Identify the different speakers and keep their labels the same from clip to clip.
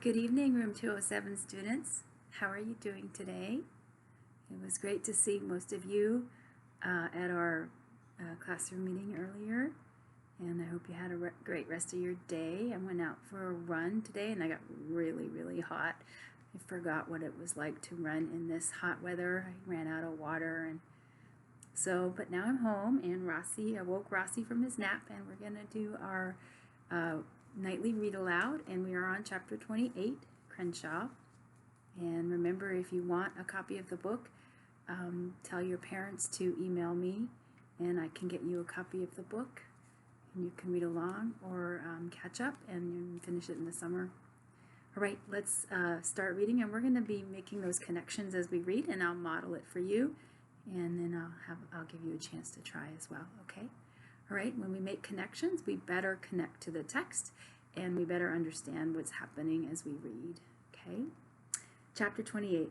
Speaker 1: Good evening, Room 207 students. How are you doing today? It was great to see most of you at our classroom meeting earlier, and I hope you had a great rest of your day. I went out for a run today and I got really hot. I forgot what it was like to run in this hot weather. I ran out of water, and but now I'm home, and I woke Rossi from his nap, and we're going to do our nightly read aloud, and we are on chapter 28, Crenshaw. And remember, if you want a copy of the book, tell your parents to email me, and I can get you a copy of the book, and you can read along or catch up and finish it in the summer. All right, let's start reading, and we're going to be making those connections as we read, and I'll model it for you, and then I'll give you a chance to try as well. Okay. All right, when we make connections, we better connect to the text, and we better understand what's happening as we read. Okay. Chapter 28.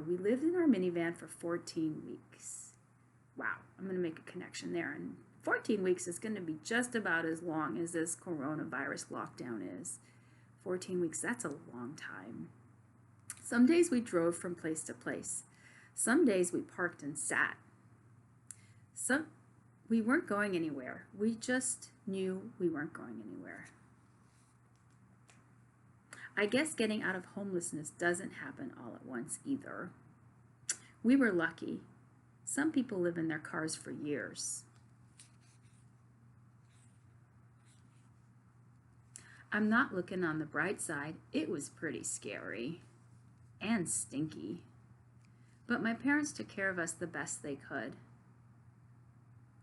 Speaker 1: We lived in our minivan for 14 weeks. Wow, I'm going to make a connection there. And 14 weeks is going to be just about as long as this coronavirus lockdown is. 14 weeks, that's a long time. Some days we drove from place to place. Some days we parked and sat. We weren't going anywhere. We just knew we weren't going anywhere. I guess getting out of homelessness doesn't happen all at once either. We were lucky. Some people live in their cars for years. I'm not looking on the bright side. It was pretty scary and stinky. But my parents took care of us the best they could.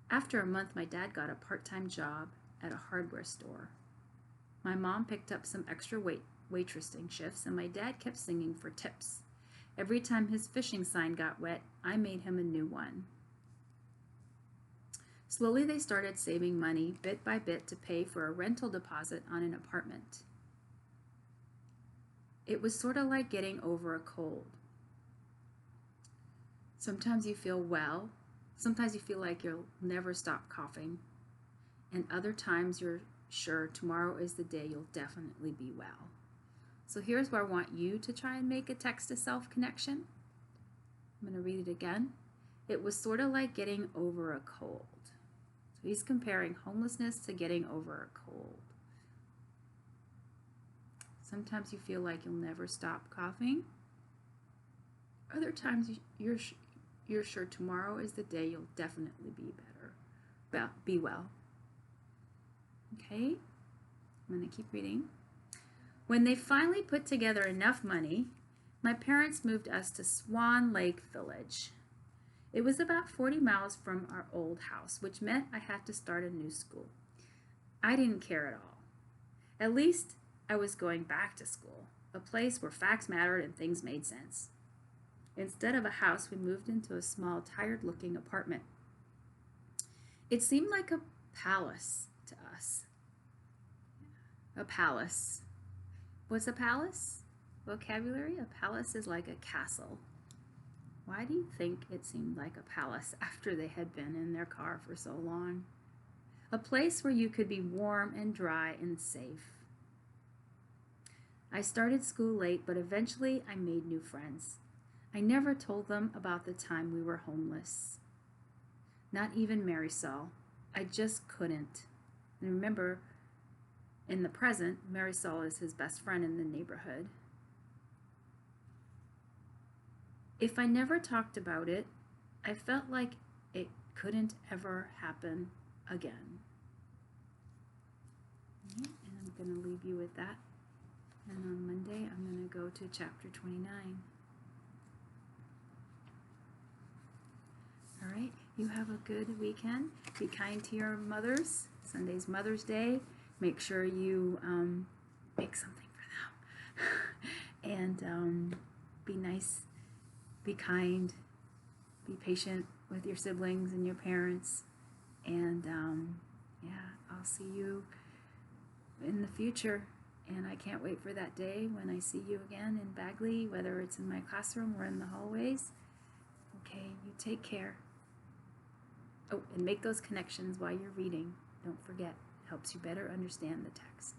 Speaker 1: After a month, my dad got a part-time job at a hardware store. My mom picked up some extra waitressing shifts, and my dad kept singing for tips. Every time his fishing sign got wet, I made him a new one. Slowly, they started saving money bit by bit to pay for a rental deposit on an apartment. It was sort of like getting over a cold. Sometimes you feel well. Sometimes you feel like you'll never stop coughing, and other times you're sure tomorrow is the day you'll definitely be well. So here's where I want you to try and make a text-to-self connection. I'm going to read it again. It was sort of like getting over a cold. So he's comparing homelessness to getting over a cold. Sometimes you feel like you'll never stop coughing. Other times you're sure tomorrow is the day you'll definitely be well. Okay, I'm going to keep reading. When they finally put together enough money, my parents moved us to Swan Lake Village. It was about 40 miles from our old house, which meant I had to start a new school. I didn't care at all. At least I was going back to school, a place where facts mattered and things made sense. Instead of a house, we moved into a small, tired-looking apartment. It seemed like a palace to us. A palace. What's a palace? Vocabulary? A palace is like a castle. Why do you think it seemed like a palace after they had been in their car for so long? A place where you could be warm and dry and safe. I started school late, but eventually I made new friends. I never told them about the time we were homeless. Not even Marisol. I just couldn't. And remember, in the present, Marisol is his best friend in the neighborhood. If I never talked about it, I felt like it couldn't ever happen again. And I'm going to leave you with that. And on Monday, I'm going to go to chapter 29. All right, you have a good weekend. Be kind to your mothers. Sunday's Mother's Day. Make sure you make something for them. And be nice, be kind, be patient with your siblings and your parents. And yeah, I'll see you in the future. And I can't wait for that day when I see you again in Bagley, whether it's in my classroom or in the hallways. Okay, you take care. Oh, and make those connections while you're reading. Don't forget, it helps you better understand the text.